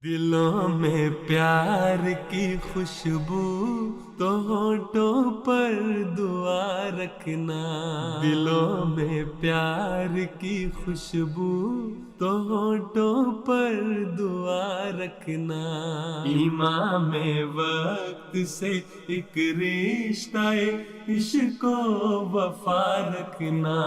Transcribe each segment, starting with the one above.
दिलों में प्यार की खुशबू तो होठों पर दुआ रखना। दिलों में प्यार की खुशबू तो होठों पर दुआ रखना। ईमान में वक्त से एक रिश्ता इश्क वफा रखना।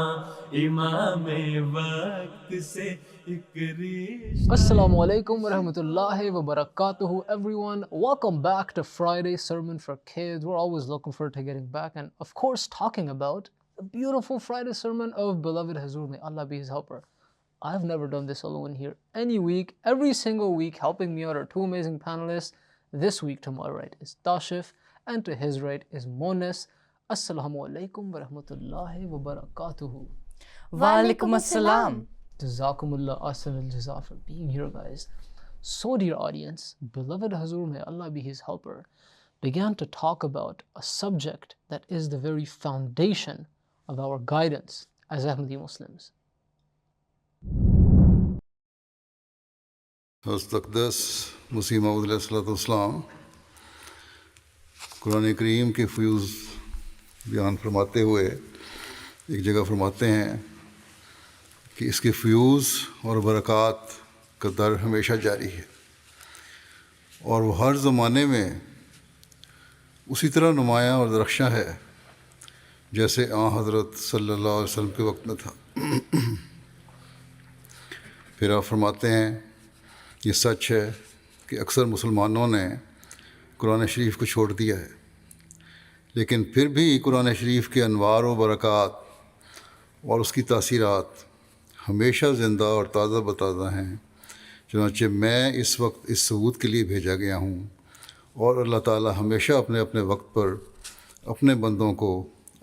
ईमान में वक्त से एक रिश्ता। Assalamu alaikum wa rahmatullahi wa barakatuhu, everyone. Welcome back to Friday Sermon for Kids. We're always looking forward to getting back and, of course, talking about the beautiful Friday sermon of beloved Hazur. May Allah be his helper. I've never done this alone here. Any week, every single week, helping me out are two amazing panelists. This week, to my right is Tashif, and to his right is Monis. Assalamu alaikum wa rahmatullahi wa barakatuhu. Wa alaikum assalam. Jazakumullah ahsan al-jaza for being here, guys. So, dear audience, beloved Hazur, may Allah be his helper, began to talk about a subject that is the very foundation of our guidance as Ahmadi Muslims. हज़रत मसीह मऊद अलैहिस्सलाम कुरान करीम के fuse बयान फरमाते हुए एक जगह फरमाते हैं कि इसके फ्यूज़ और बरक़ात का दर हमेशा जारी है और वो हर ज़माने में उसी तरह नुमायाँ और दरख्शां है जैसे हज़रत सल्लल्लाहु अलैहि वसल्लम के वक्त में था। फिर आप फरमाते हैं ये सच है कि अक्सर मुसलमानों ने कुरान शरीफ को छोड़ दिया है, लेकिन फिर भी कुरान शरीफ के अनवार व बरक़ात और उसकी तासीरात हमेशा ज़िंदा और ताज़ा बताज़ा हैं। चुनांचे मैं इस वक्त इस सबूत के लिए भेजा गया हूँ और अल्लाह ताला हमेशा अपने अपने वक्त पर अपने बंदों को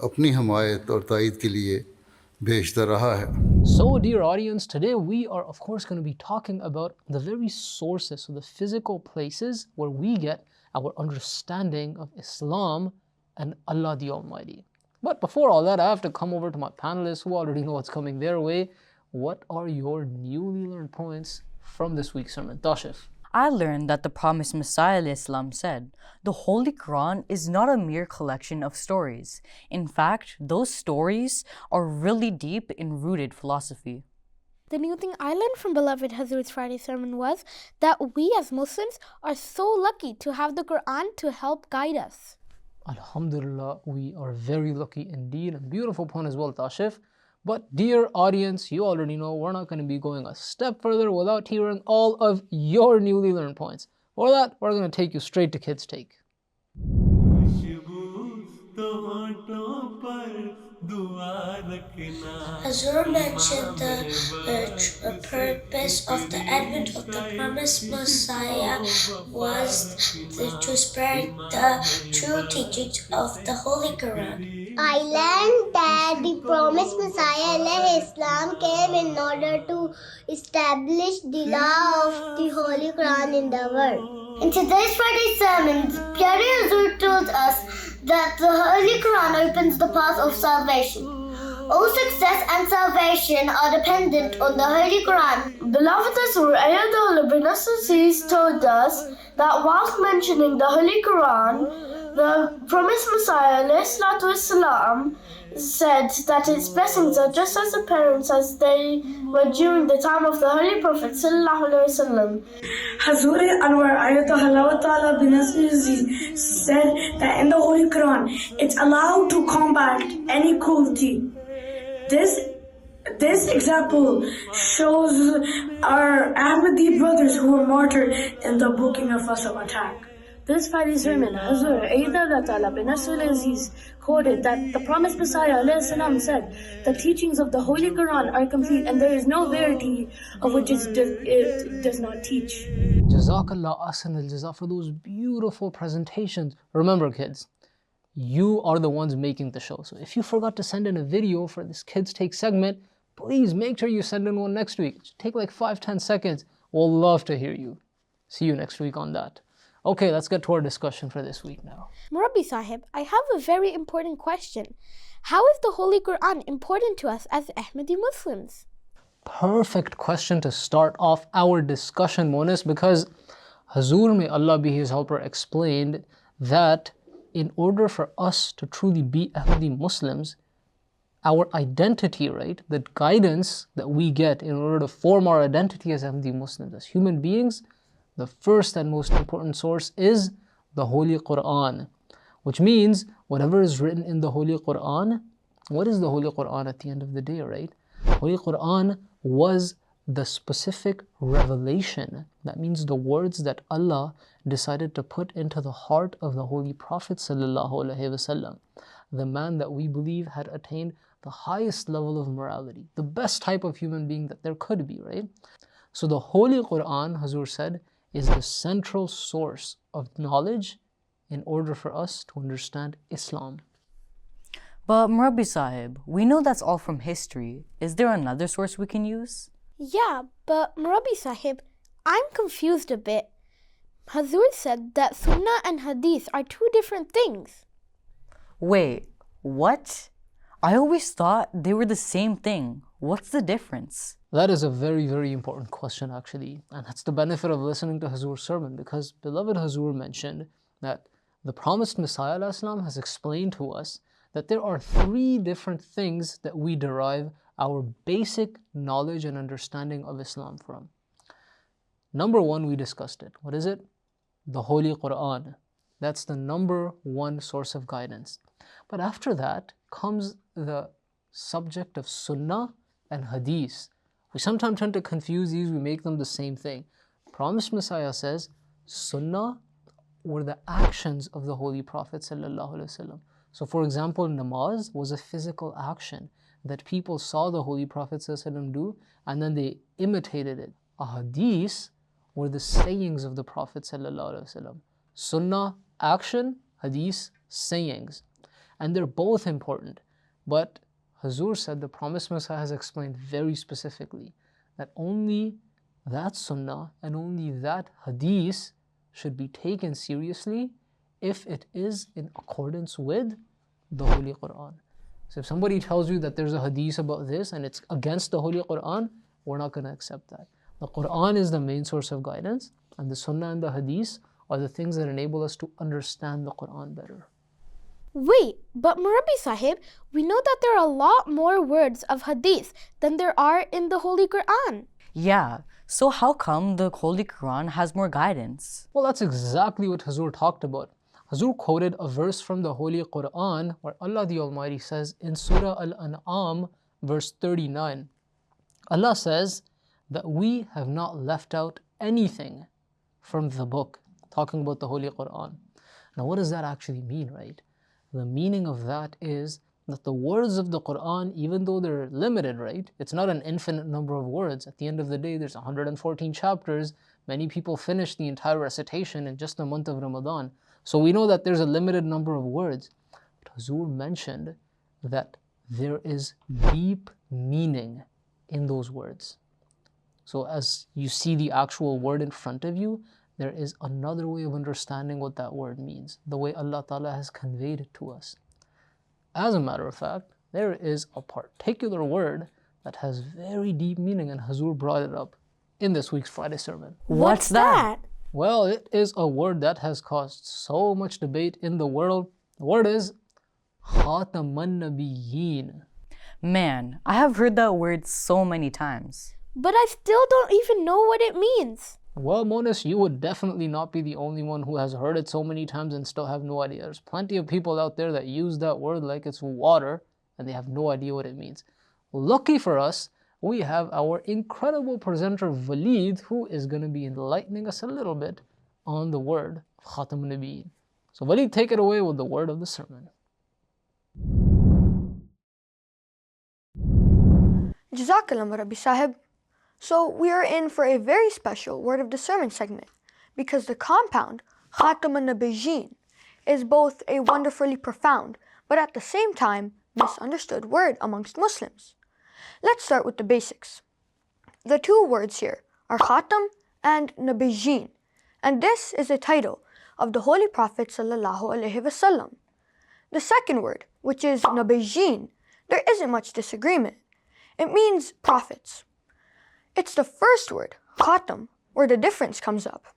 अपनी हमायत और तायीद के लिए भेजता रहा है। So, dear audience, today we are, of course, going to be talking about the very sources, so the physical places where we get our understanding of Islam and Allah the Almighty. But before all that, I have to come over to my panelists who already know what's coming their way. What are your newly learned points from this week's sermon? Tashif. I learned that the promised Messiah ﷺ said, the Holy Quran is not a mere collection of stories. In fact, those stories are really deep in rooted philosophy. The new thing I learned from beloved Hazur's Friday sermon was that we as Muslims are so lucky to have the Quran to help guide us. Alhamdulillah, we are very lucky indeed, and beautiful point as well, Tashif. But dear audience, you already know we're not going to be going a step further without hearing all of your newly learned points. For that, we're going to take you straight to Kids Take. Hazur mentioned the purpose of the advent of the promised Messiah was to spread the true teachings of the Holy Quran. I learned that the promised Messiah Islam came in order to establish the law of the Holy Quran in the world. In today's Friday sermon, Pyari Hazur told us that the Holy Quran opens the path of salvation. All success and salvation are dependent on the Holy Quran. Beloved Hazur Ayatollah bin Aziz told us that whilst mentioning the Holy Quran, the promised Messiah ﷺ said that its blessings are just as apparent as they were during the time of the Holy Prophet ﷺ. Hazur Anwar Ayatollah bin Aziz said that in the Holy Quran it's allowed to combat any cruelty. This example shows our Ahmadi brothers who were martyred in the Burkina Faso attack. This Friday's sermon, Hazur Ayatollah bin Aziz quoted that the promised Messiah ﷺ said, the teachings of the Holy Quran are complete and there is no verity of which it does not teach. Jazakallah ahsan al-jaza for those beautiful presentations. Remember, kids, you are the ones making the show. So if you forgot to send in a video for this Kids Take segment, please make sure you send in one next week. It should take like 5-10 seconds. We'll love to hear you. See you next week on that. Okay, let's get to our discussion for this week now. Murabbi Sahib, I have a very important question. How is the Holy Quran important to us as Ahmadi Muslims? Perfect question to start off our discussion, Monis, because Hazur, may Allah be his helper, explained that in order for us to truly be Ahmadi Muslims, our identity, right, the guidance that we get in order to form our identity as Ahmadi Muslims, as human beings, the first and most important source is the Holy Quran, which means whatever is written in the Holy Quran. What is the Holy Quran at the end of the day, right? Holy Quran was the specific revelation. That means the words that Allah decided to put into the heart of the Holy Prophet ﷺ, the man that we believe had attained the highest level of morality, the best type of human being that there could be, right? So the Holy Quran, Hazur said, is the central source of knowledge in order for us to understand Islam. But Murabbi Sahib, we know that's all from history. Is there another source we can use? Yeah, but Murabbi Sahib, I'm confused a bit. Hazur said that Sunnah and Hadith are two different things. Wait, what? I always thought they were the same thing. What's the difference? That is a very, very important question actually. And that's the benefit of listening to Hazur's sermon, because beloved Hazur mentioned that the promised Messiah ﷺ has explained to us that there are three different things that we derive our basic knowledge and understanding of Islam from. Number one, we discussed it. What is it? The Holy Quran. That's the number one source of guidance. But after that comes the subject of Sunnah and Hadith. We sometimes tend to confuse these, we make them the same thing. Promised Messiah says Sunnah were the actions of the Holy Prophet ﷺ. So for example, namaz was a physical action that people saw the Holy Prophet ﷺ do and then they imitated it. A hadith were the sayings of the Prophet ﷺ. Sunnah, action, hadith, sayings. And they're both important. But Hazur said the promised Messiah has explained very specifically that only that sunnah and only that hadith should be taken seriously if it is in accordance with the Holy Quran. So if somebody tells you that there's a hadith about this and it's against the Holy Quran, we're not going to accept that. The Quran is the main source of guidance, and the Sunnah and the Hadith are the things that enable us to understand the Quran better. Wait, but Murabbi Sahib, we know that there are a lot more words of Hadith than there are in the Holy Quran. Yeah, so how come the Holy Quran has more guidance? Well, that's exactly what Hazur talked about. Hazur quoted a verse from the Holy Quran where Allah the Almighty says in Surah Al-An'am, verse 39, Allah says that we have not left out anything from the book, talking about the Holy Quran. Now, what does that actually mean, right? The meaning of that is that the words of the Quran, even though they're limited, right? It's not an infinite number of words. At the end of the day, there's 114 chapters. Many people finish the entire recitation in just the month of Ramadan. So we know that there's a limited number of words. But Hazur mentioned that there is deep meaning in those words. So as you see the actual word in front of you, there is another way of understanding what that word means, the way Allah Ta'ala has conveyed it to us. As a matter of fact, there is a particular word that has very deep meaning, and Hazur brought it up in this week's Friday sermon. What's that? Well, it is a word that has caused so much debate in the world. The word is Khatamun Nabiyyin. Man, I have heard that word so many times. But I still don't even know what it means. Well, Monis, you would definitely not be the only one who has heard it so many times and still have no idea. There's plenty of people out there that use that word like it's water and they have no idea what it means. Lucky for us, we have our incredible presenter Waleed, who is going to be enlightening us a little bit on the word Khatamun Nabiyyin. So Waleed, take it away with the word of the sermon. Jazakallah Murabbi Sahib. So we are in for a very special word of the sermon segment, because the compound Khatamun Nabiyyin is both a wonderfully profound but at the same time misunderstood word amongst Muslims. Let's start with the basics. The two words here are Khatam and Nabiyyin, and this is a title of the Holy Prophet ﷺ. The second word, which is Nabiyyin, there isn't much disagreement. It means prophets. It's the first word, Khatam, where the difference comes up.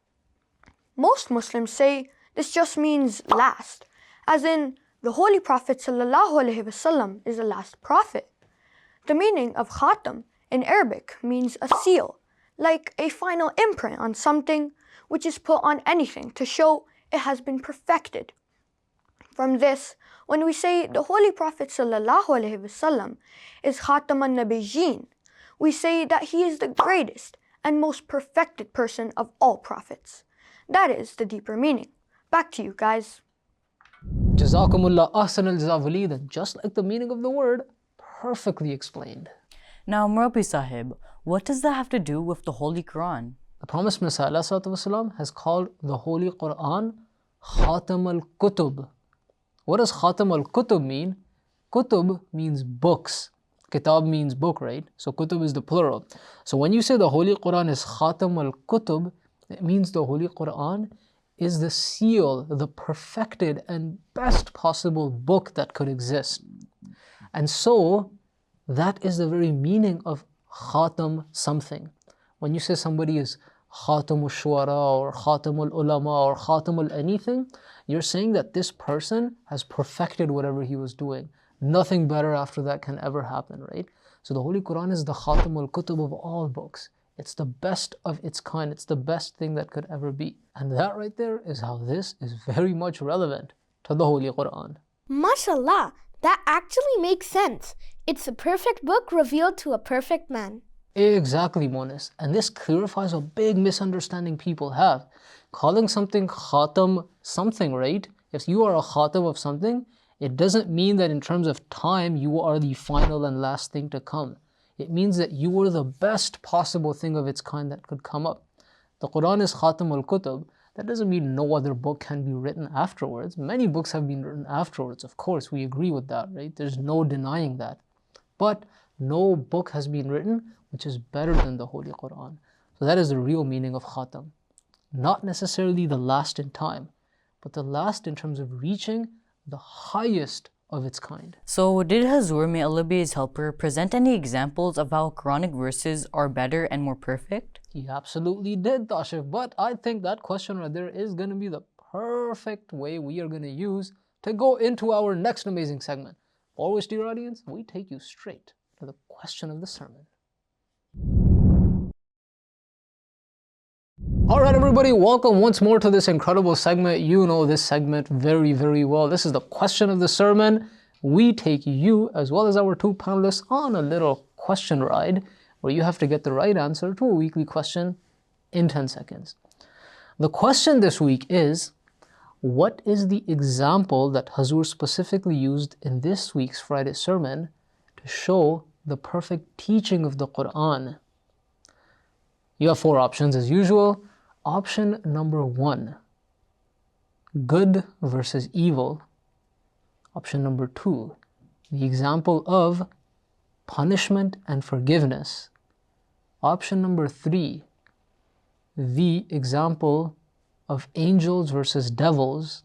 Most Muslims say this just means last, as in the Holy Prophet ﷺ is the last prophet. The meaning of khatam in Arabic means a seal, like a final imprint on something which is put on anything to show it has been perfected. From this, when we say the Holy Prophet ﷺ is Khatam al-Nabiyyin, we say that he is the greatest and most perfected person of all prophets. That is the deeper meaning. Back to you guys. Jazakumullah ahsan al-jazaa, and just like the meaning of the word, perfectly explained. Now, Murabbi Sahib, what does that have to do with the Holy Quran? The Promised Messiah ﷺ has called the Holy Quran Khatam al-Kutub. What does Khatam al-Kutub mean? Kutub means books. Kitab means book, right? So Kutub is the plural. So when you say the Holy Quran is Khatam al-Kutub, it means the Holy Quran is the seal, the perfected and best possible book that could exist. And so that is the very meaning of Khatam something. When you say somebody is Khatamul Shuara or Khatamul Ulama or Khatamul anything, you're saying that this person has perfected whatever he was doing. Nothing better after that can ever happen, right? So the Holy Quran is the Khatamul Kutub of all books. It's the best of its kind. It's the best thing that could ever be. And that right there is how this is very much relevant to the Holy Quran. MashaAllah, that actually makes sense. It's a perfect book revealed to a perfect man. Exactly, Monis. And this clarifies a big misunderstanding people have. Calling something Khatam something, right? If you are a Khatam of something, it doesn't mean that in terms of time, you are the final and last thing to come. It means that you were the best possible thing of its kind that could come up. The Quran is Khatam al-Kutub. That doesn't mean no other book can be written afterwards. Many books have been written afterwards. Of course, we agree with that, right? There's no denying that. But no book has been written which is better than the Holy Quran. So that is the real meaning of Khatam. Not necessarily the last in time, but the last in terms of reaching the highest of its kind. So did Hazur, may Allah be his helper, present any examples of how Quranic verses are better and more perfect? He absolutely did, Tashif, but I think that question right there is going to be the perfect way we are going to use to go into our next amazing segment. For which, dear audience, we take you straight to the question of the sermon. Alright everybody, welcome once more to this incredible segment. You know this segment very, very well. This is the question of the sermon. We take you, as well as our two panelists, on a little question ride where you have to get the right answer to a weekly question in 10 seconds. The question this week is, what is the example that Hazur specifically used in this week's Friday sermon to show the perfect teaching of the Quran? You have four options as usual. Option number 1, good versus evil. Option number 2, the example of punishment and forgiveness. Option number 3, the example of angels versus devils.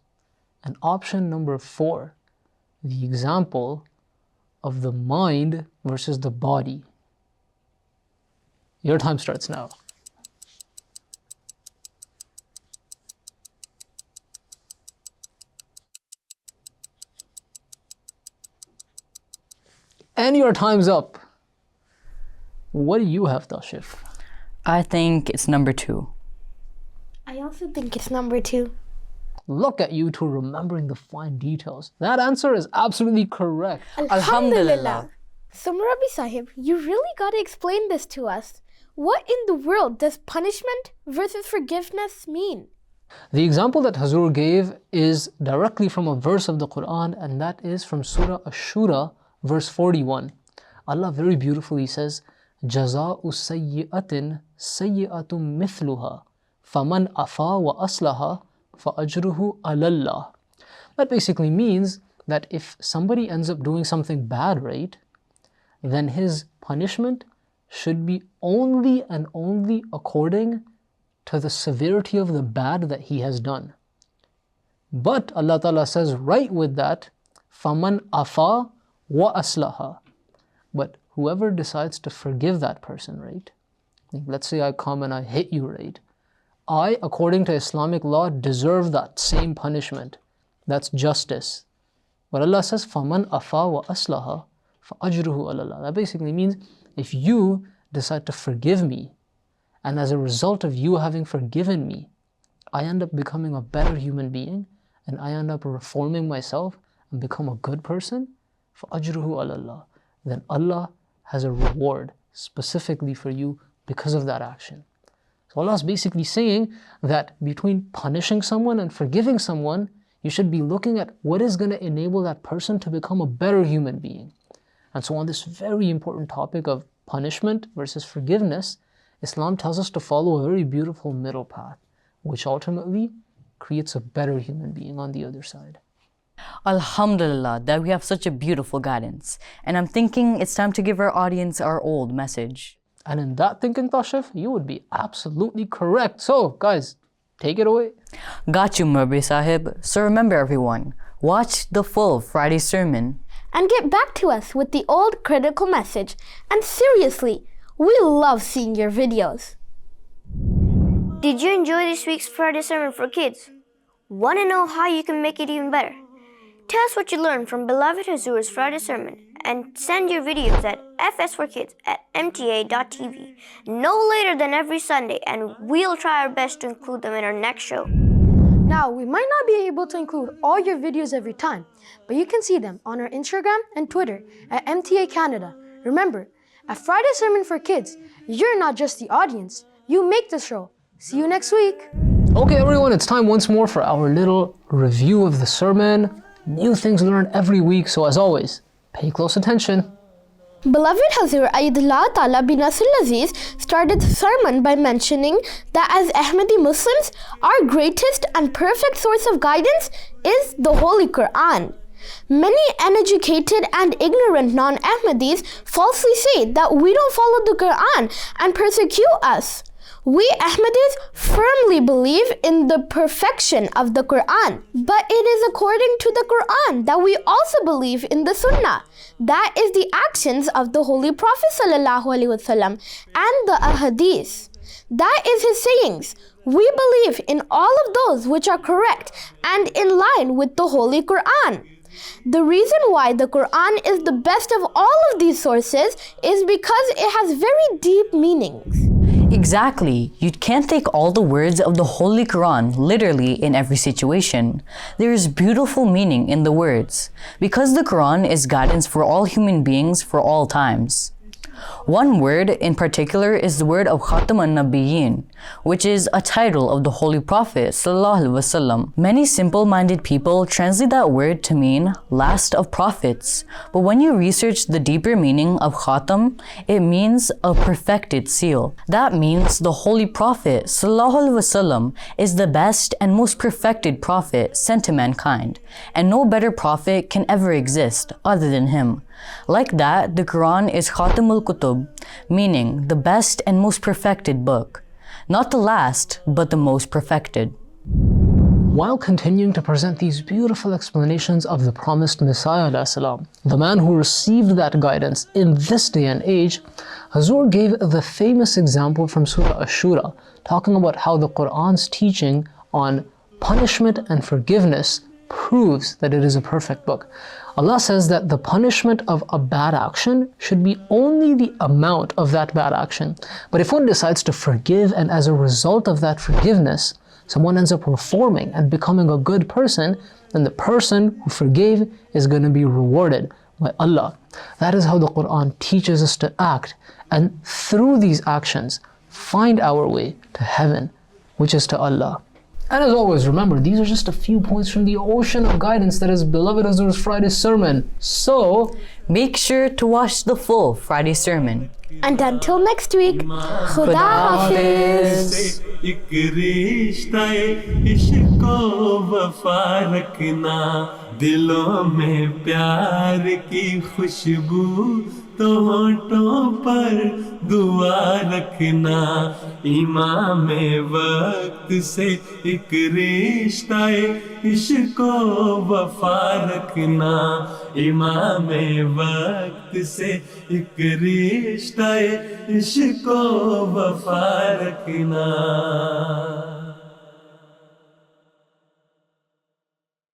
And option number 4, the example of the mind versus the body. Your time starts now. And your time's up. What do you have, Tashif? I think it's number 2. I also think it's number 2. Look at you two remembering the fine details. That answer is absolutely correct. Alhamdulillah. So Murabbi Sahib, you really got to explain this to us. What in the world does punishment versus forgiveness mean? The example that Hazur gave is directly from a verse of the Quran, and that is from Surah Ash-Shura, verse 41. Allah very beautifully says, Jaza'u sayyi'atin sayyi'atum mithluha faman afa wa aslaha fa ajruhu alallah. That basically means that if somebody ends up doing something bad, right, then his punishment should be only and only according to the severity of the bad that he has done. But Allah Ta'ala says right with that, faman afa wa aslaha. But whoever decides to forgive that person, right? Like, let's say I come and I hit you, right? I, according to Islamic law, deserve that same punishment. That's justice. But Allah says, فَمَنْ أَفَا وَأَصْلَحَ فَأَجْرُهُ عَلَى اللَّهِ. That basically means if you decide to forgive me, and as a result of you having forgiven me, I end up becoming a better human being, and I end up reforming myself and become a good person, فَأَجْرُهُ عَلَى اللَّهِ. Then Allah has a reward specifically for you because of that action. So Allah is basically saying that between punishing someone and forgiving someone, you should be looking at what is going to enable that person to become a better human being. And so on this very important topic of punishment versus forgiveness, Islam tells us to follow a very beautiful middle path, which ultimately creates a better human being on the other side. Alhamdulillah that we have such a beautiful guidance. And I'm thinking it's time to give our audience our old message. And in that thinking, Tashif, you would be absolutely correct. So, guys, take it away. Got you, Murbi Sahib. So remember everyone, watch the full Friday sermon. And get back to us with the old critical message. And seriously, we love seeing your videos. Did you enjoy this week's Friday Sermon for Kids? Want to know how you can make it even better? Tell us what you learned from Beloved Hazur's Friday Sermon and send your videos at fs4kids@mta.tv no later than every Sunday, and we'll try our best to include them in our next show. Now, we might not be able to include all your videos every time, but you can see them on our Instagram and Twitter at MTA Canada. Remember, at Friday Sermon for Kids, you're not just the audience, you make the show. See you next week. Okay, everyone, it's time once more for our little review of the sermon. New things learned every week, so as always, pay close attention. Beloved Hazur Ayyadullah Ta'ala bin Nasir Aziz started the sermon by mentioning that as Ahmadi Muslims, our greatest and perfect source of guidance is the Holy Quran. Many uneducated and ignorant non-Ahmadis falsely say that we don't follow the Quran and persecute us. We Ahmadis firmly believe in the perfection of the Quran, but it is according to the Quran that we also believe in the Sunnah. That is the actions of the Holy Prophet ﷺ and the Ahadith. That is his sayings. We believe in all of those which are correct and in line with the Holy Quran. The reason why the Quran is the best of all of these sources is because it has very deep meanings. Exactly. You can't take all the words of the Holy Quran literally in every situation. There is beautiful meaning in the words, because the Quran is guidance for all human beings for all times. One word in particular is the word of Khatam an-Nabiyyin, which is a title of the Holy Prophet ﷺ. Many simple-minded people translate that word to mean last of prophets, but when you research the deeper meaning of Khatam, it means a perfected seal. That means the Holy Prophet ﷺ is the best and most perfected prophet sent to mankind, and no better prophet can ever exist other than him. Like that, the Quran is Khatamul Kutub, meaning the best and most perfected book. Not the last, but the most perfected. While continuing to present these beautiful explanations of the promised Messiah ﷺ, the man who received that guidance in this day and age, Hazur gave the famous example from Surah Ash-Shura, talking about how the Quran's teaching on punishment and forgiveness proves that it is a perfect book. Allah says that the punishment of a bad action should be only the amount of that bad action. But if one decides to forgive, and as a result of that forgiveness, someone ends up reforming and becoming a good person, then the person who forgave is going to be rewarded by Allah. That is how the Quran teaches us to act, and through these actions, find our way to heaven, which is to Allah. And as always, remember, these are just a few points from the ocean of guidance that is Beloved Hazur's Friday sermon. So, make sure to watch the full Friday sermon. And until next week, Khuda Hafiz. एक रिश्ता इश्क वफा रखना, दिलों में प्यार की खुशबू तो होठों पर दुआ रखना, इमाम वक्त से एक रिश्ता इश्क वफा रखना, इमाम वक्त से एक रिश्ता इश्क वफा रखना.